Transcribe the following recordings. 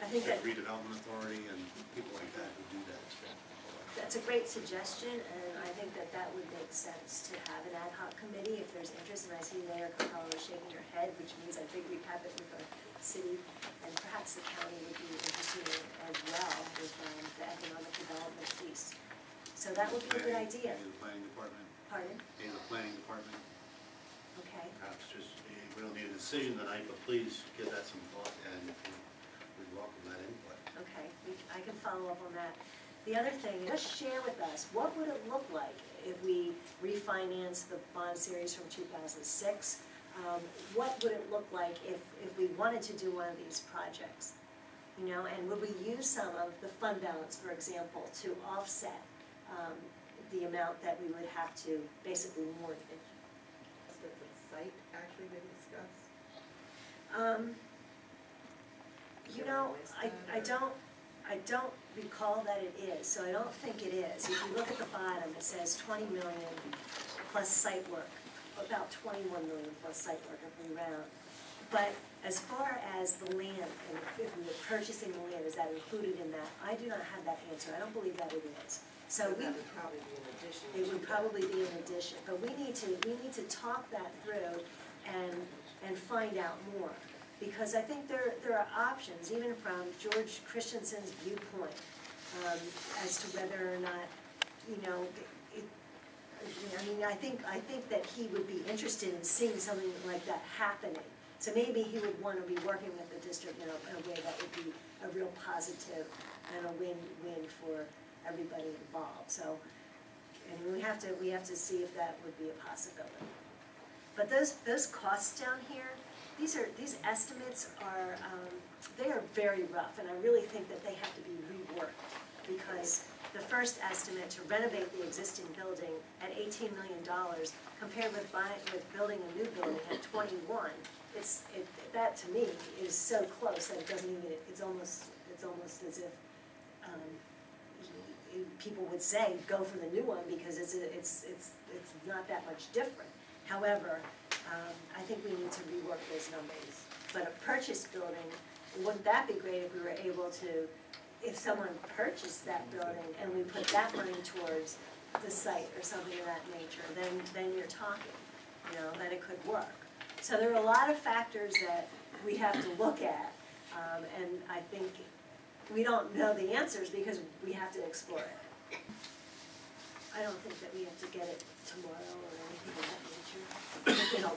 think that redevelopment authority and people like that who do that. that's a great suggestion, and I think that that would make sense to have an ad hoc committee if there's interest. And I see Mayor Capello shaking her head, which means I think we have it with our city, and perhaps the county would be interested in as well with the economic development piece. So that would be a good idea. Maybe the planning department. Pardon? Maybe the planning department. Okay. Perhaps just, we don't need a decision tonight, but please give that some thought, and we'd welcome that input. Okay, I can follow up on that. The other thing, just share with us, what would it look like if we refinance the bond series from 2006? What would it look like if we wanted to do one of these projects? You know, and would we use some of the fund balance, for example, to offset the amount that we would have to basically mortgage? Does the site actually been discussed? You know, I don't recall that it is, so I don't think it is. If you look at the bottom, it says 20 million plus site work, about 21 million plus site work if we round. But as far as the land, and if we were purchasing the land, is that included in that? I do not have that answer. I don't believe that it is. So that would probably be an addition. It would probably be an addition, but we need to talk that through and find out more. Because I think there are options, even from George Christensen's viewpoint, as to whether or not, you know, I mean, I think that he would be interested in seeing something like that happening. So maybe he would want to be working with the district in a way that would be a real positive and a win-win for everybody involved. So, and we have to see if that would be a possibility. But those costs down here, these estimates are they are very rough, and I really think that they have to be reworked, because the first estimate to renovate the existing building at $18 million compared with building a new building at 21, that to me is so close that it doesn't even, it's almost as if people would say go for the new one because it's not that much different. However, I think we need to rework those numbers. But a purchased building, wouldn't that be great if we were able to, if someone purchased that building and we put that money towards the site or something of that nature, then you're talking, you know, that it could work. So there are a lot of factors that we have to look at, and I think we don't know the answers because we have to explore it. I don't think that we have to get it tomorrow or anything of that nature. You know,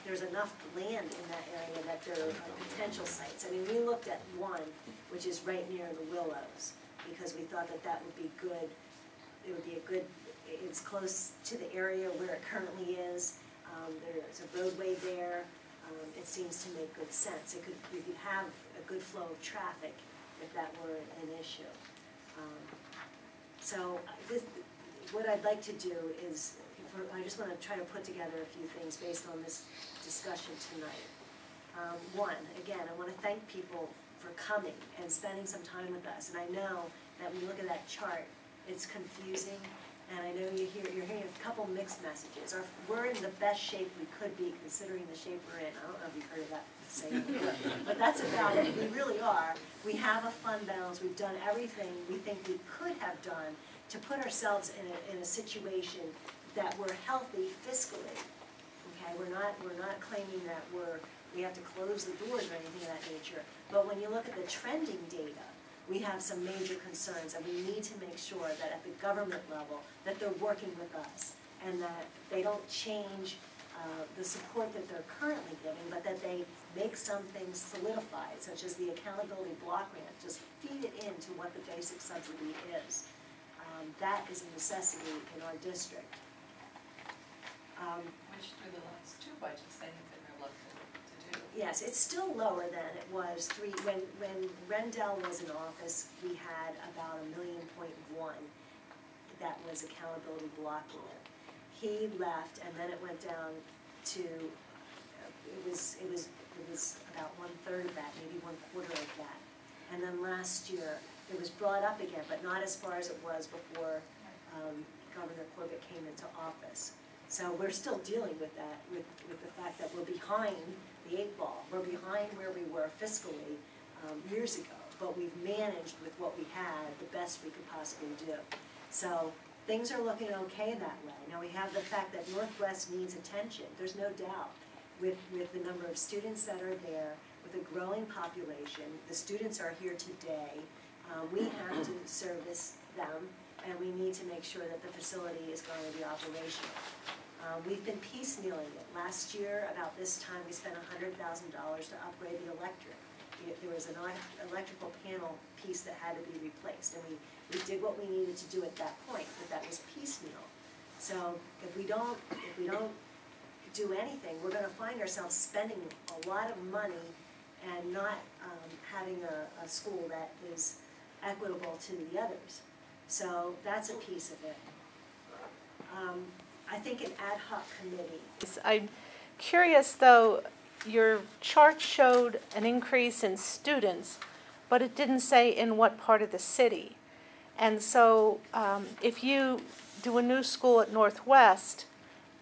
there's enough land in that area that there are potential sites. I mean, we looked at one, which is right near the Willows, because we thought that would be good. It would be a good, it's close to the area where it currently is. There's a roadway there. It seems to make good sense. We could have a good flow of traffic if that were an issue. So what I'd like to do is, I just want to try to put together a few things based on this discussion tonight. One, again, I want to thank people for coming and spending some time with us. And I know that when you look at that chart, it's confusing. And I know you're hearing a couple mixed messages. We're in the best shape we could be considering the shape we're in. I don't know if you've heard of that saying before, but that's about it. We really are. We have a fund balance. We've done everything we think we could have done to put ourselves in a situation that we're healthy fiscally. Okay, we're not claiming that we have to close the doors or anything of that nature. But when you look at the trending data, we have some major concerns, and we need to make sure that at the government level that they're working with us and that they don't change the support that they're currently giving, but that they make some things solidified, such as the accountability block grant. Just feed it into what the basic subsidy is. That is a necessity in our district. Which through the last two budgets they have been reluctant to do. Yes, it's still lower than it was when Rendell was in office. We had about $1.1 million that was accountability block grant. He left, and then it went down to it was about 1/3 of that, maybe 1/4 of that. And then last year it was brought up again, but not as far as it was before Governor Corbett came into office. So we're still dealing with that, with the fact that we're behind the 8 ball. We're behind where we were fiscally years ago, but we've managed with what we had the best we could possibly do. So things are looking okay that way. Now we have the fact that Northwest needs attention, there's no doubt. With the number of students that are there, with a growing population, the students are here today. We have to service them, and we need to make sure that the facility is going to be operational. We've been piecemealing it. Last year, about this time, we spent $100,000 to upgrade the electric. There was an electrical panel piece that had to be replaced, and we did what we needed to do at that point, but that was piecemeal. So if we don't do anything, we're going to find ourselves spending a lot of money and not having a school that is equitable to the others. So that's a piece of it. I think an ad hoc committee. I'm curious, though, your chart showed an increase in students, but it didn't say in what part of the city. And so if you do a new school at Northwest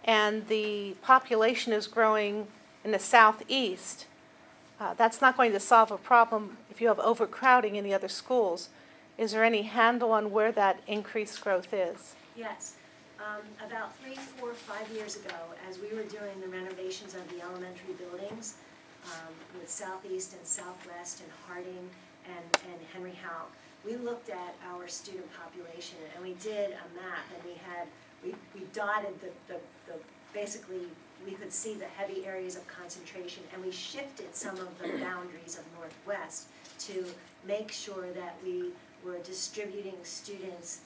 and the population is growing in the southeast, that's not going to solve a problem if you have overcrowding in the other schools. Is there any handle on where that increased growth is? Yes. About 3, 4, 5 years ago, as we were doing the renovations of the elementary buildings with Southeast and Southwest and Harding and Henry Howe, we looked at our student population and we did a map, and we dotted the basically we could see the heavy areas of concentration, and we shifted some of the boundaries of Northwest to make sure that we were distributing students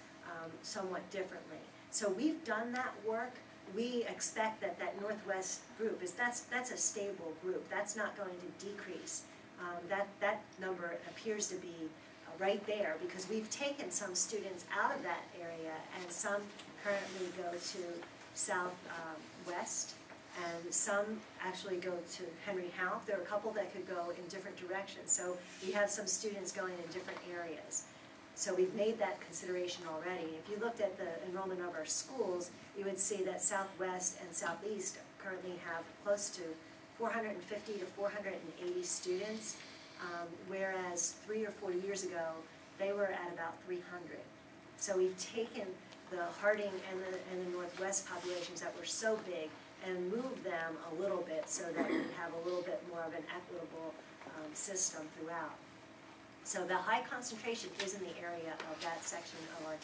somewhat differently. So we've done that work. We expect that that Northwest group that's a stable group. That's not going to decrease. That number appears to be right there because we've taken some students out of that area, and some currently go to Southwest, and some actually go to Henry Howe. There are a couple that could go in different directions. So we have some students going in different areas. So we've made that consideration already. If you looked at the enrollment of our schools, you would see that Southwest and Southeast currently have close to 450 to 480 students, whereas 3 or 4 years ago, they were at about 300. So we've taken the Harding and the Northwest populations that were so big and moved them a little bit so that we have a little bit more of an equitable system throughout. So the high concentration is in the area of that section of our...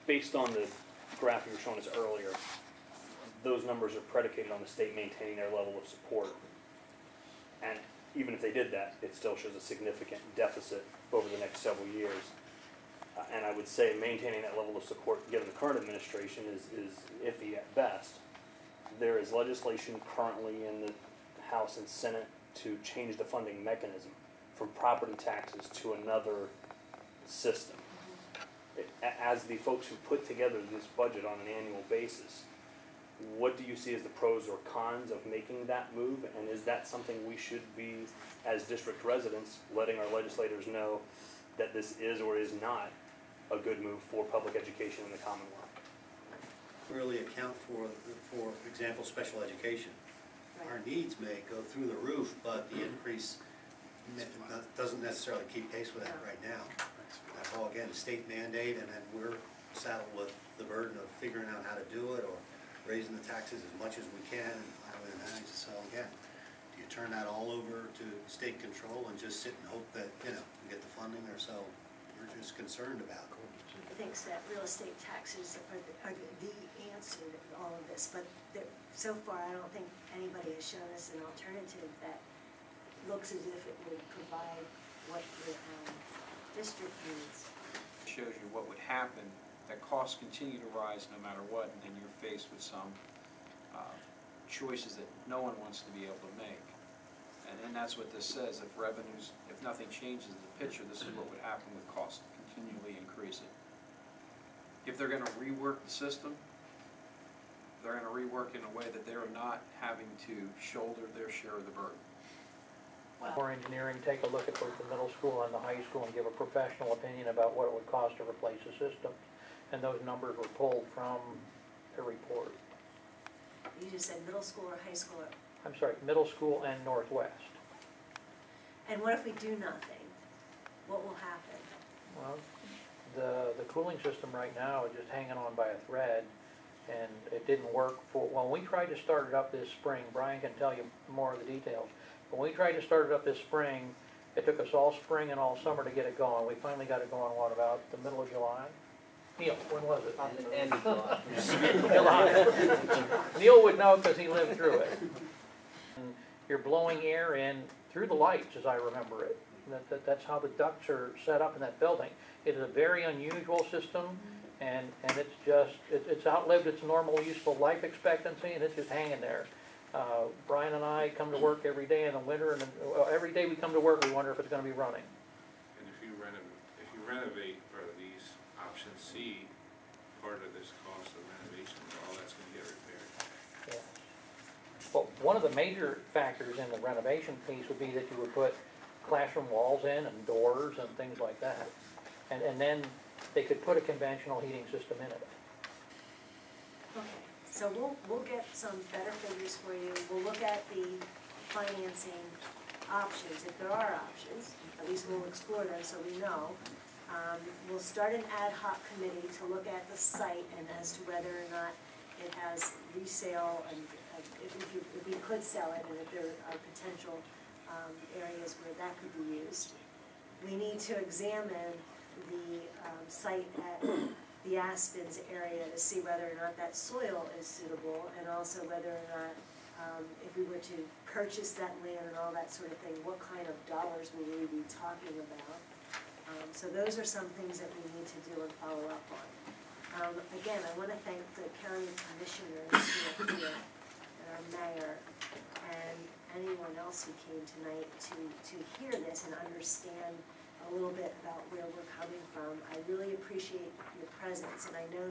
Based on the graph you were showing us earlier, those numbers are predicated on the state maintaining their level of support. And even if they did that, it still shows a significant deficit over the next several years. And I would say maintaining that level of support, given the current administration, is iffy at best. There is legislation currently in the House and Senate to change the funding mechanism from property taxes to another system. As the folks who put together this budget on an annual basis, what do you see as the pros or cons of making that move? And is that something we should be, as district residents, letting our legislators know that this is or is not a good move for public education in the Commonwealth? Really account for example, special education. Right. Our needs may go through the roof, but the increase doesn't necessarily keep pace with that right now. That's all, again, state mandate, and then we're saddled with the burden of figuring out how to do it or raising the taxes as much as we can and finally manage to sell again. Do you turn that all over to state control and just sit and hope that, we get the funding, or so we're just concerned about? Thinks that real estate taxes are the answer to all of this, but so far I don't think anybody has shown us an alternative that looks as if it would provide what the district needs. Shows you what would happen, that costs continue to rise no matter what, and then you're faced with some choices that no one wants to be able to make. And that's what this says. If revenues, if nothing changes in the picture, this is what would happen with costs continually increasing. If they're going to rework the system, they're going to rework in a way that they're not having to shoulder their share of the burden. For engineering, take a look at both the middle school and the high school and give a professional opinion about what it would cost to replace the system. And those numbers were pulled from a report. You just said middle school or high school? I'm sorry, middle school and Northwest. And what if we do nothing? what will happen? Well, the cooling system right now is just hanging on by a thread, and it didn't work when we tried to start it up this spring. Brian can tell you more of the details. When we tried to start it up this spring, it took us all spring and all summer to get it going. We finally got it going, what, about the middle of July? Neil, when was it? End of July. July. Neil would know because he lived through it. And you're blowing air in through the lights, as I remember it. That's how the ducts are set up in that building. It is a very unusual system, and it's outlived its normal useful life expectancy, and it's just hanging there. Brian and I come to work every day in the winter, and every day we come to work, we wonder if it's going to be running. And if you renovate for these option C, part of this cost of renovation, all that's going to get repaired. Yeah. Well, one of the major factors in the renovation piece would be that you would put classroom walls in and doors and things like that. And then they could put a conventional heating system in it. Okay, so we'll get some better figures for you. We'll look at the financing options, if there are options. At least we'll explore them so we know. We'll start an ad hoc committee to look at the site and as to whether or not it has resale, and if we could sell it, and if there are potential areas where that could be used. We need to examine the site at the Aspens area to see whether or not that soil is suitable, and also whether or not, if we were to purchase that land and all that sort of thing, what kind of dollars will we be talking about? So those are some things that we need to do and follow up on. Again, I want to thank the county commissioners who are here, and our mayor, and anyone else who came tonight to hear this and understand a little bit about where we're coming from. I really appreciate your presence, and I know